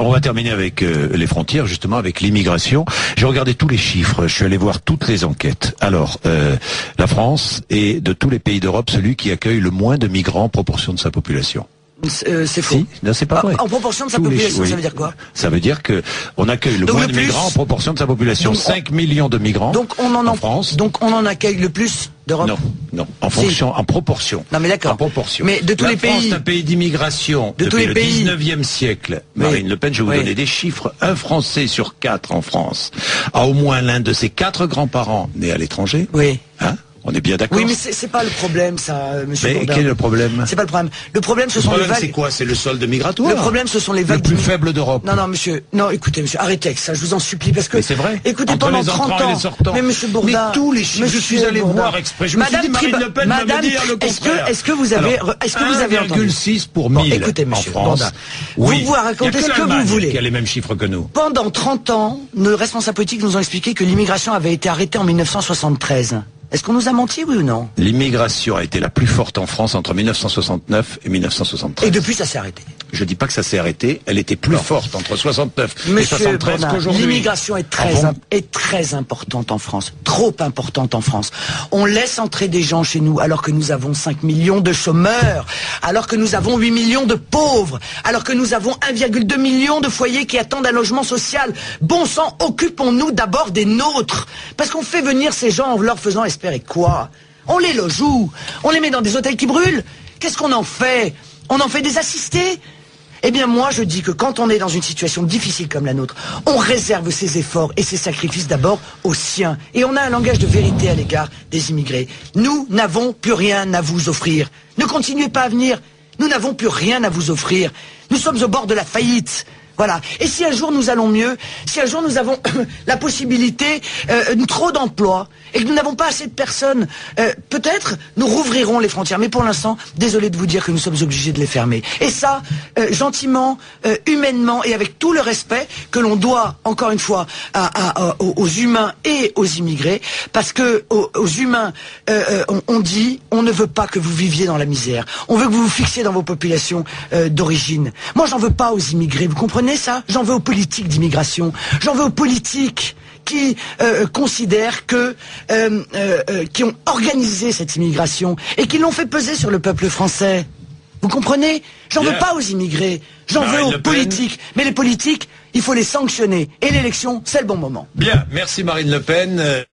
On va terminer avec les frontières, justement, avec l'immigration. J'ai regardé tous les chiffres, je suis allé voir toutes les enquêtes. Alors, la France est, de tous les pays d'Europe, celui qui accueille le moins de migrants en proportion de sa population. C'est faux. Si, non, c'est pas vrai. En proportion de sa population, ça veut dire quoi? Ça veut dire que on accueille le moins de migrants en proportion de sa population. 5 millions de migrants en France. Donc on en accueille le plus d'Europe? Non. En fonction, en proportion. Non mais d'accord. En proportion. Mais de tous les pays. La France est un pays d'immigration depuis le 19e siècle. Marine Le Pen, je vais vous donner des chiffres. Un Français sur 4 en France a au moins l'un de ses 4 grands-parents nés à l'étranger. Oui. Hein? On est bien d'accord. Oui, mais c'est pas le problème, ça, monsieur Mais Bourdin. quel est le problème? C'est pas le problème. Le problème, ce sont les vagues. C'est quoi? C'est le solde migratoire. Le problème, ce sont les vagues. Le plus faible d'Europe. Non, monsieur. Non, écoutez, monsieur, arrêtez avec ça, je vous en supplie, parce que. Mais c'est vrai. Écoutez, entre pendant les 30 entrants ans. Et les sortants. Mais monsieur Bourdin. Mais tous les chiffres, je suis allé voir exprès. Je me suis dit, Marine Le Pen va me dire le contraire. Est-ce que vous avez entendu? 1,6 pour 1000. Écoutez, monsieur en France. Bourdin. Oui. Vous racontez ce que vous voulez. Qui a les mêmes chiffres que nous. Pendant 30 ans, nos responsables politiques nous ont expliqué que l'immigration avait été arrêtée en 1973. Est-ce qu'on nous a menti, oui ou non? L'immigration a été la plus forte en France entre 1969 et 1973. Et depuis, ça s'est arrêté. Je dis pas que ça s'est arrêté, elle était plus forte entre 69 et 73 qu'aujourd'hui. L'immigration est très importante en France, trop importante en France. On laisse entrer des gens chez nous alors que nous avons 5 millions de chômeurs, alors que nous avons 8 millions de pauvres, alors que nous avons 1,2 million de foyers qui attendent un logement social. Bon sang, occupons-nous d'abord des nôtres. Parce qu'on fait venir ces gens en leur faisant espérer quoi? On les loge où? On les met dans des hôtels qui brûlent? Qu'est-ce qu'on en fait? On en fait des assistés? Eh bien moi je dis que quand on est dans une situation difficile comme la nôtre, on réserve ses efforts et ses sacrifices d'abord aux siens. Et on a un langage de vérité à l'égard des immigrés. Nous n'avons plus rien à vous offrir. Ne continuez pas à venir. Nous n'avons plus rien à vous offrir. Nous sommes au bord de la faillite. Voilà. Et si un jour nous allons mieux, si un jour nous avons la possibilité, trop d'emplois, et que nous n'avons pas assez de personnes, peut-être nous rouvrirons les frontières. Mais pour l'instant, désolé de vous dire que nous sommes obligés de les fermer. Et ça, gentiment, humainement, et avec tout le respect que l'on doit, encore une fois, aux humains et aux immigrés, parce que aux humains, on dit, on ne veut pas que vous viviez dans la misère. On veut que vous vous fixiez dans vos populations d'origine. Moi, j'en veux pas aux immigrés, vous comprenez ça? J'en veux aux politiques d'immigration. J'en veux aux politiques qui considèrent que qui ont organisé cette immigration et qui l'ont fait peser sur le peuple français. Vous comprenez? J'en veux pas aux immigrés, j'en veux aux politiques. Mais les politiques, il faut les sanctionner. Et l'élection, c'est le bon moment. Bien, merci Marine Le Pen.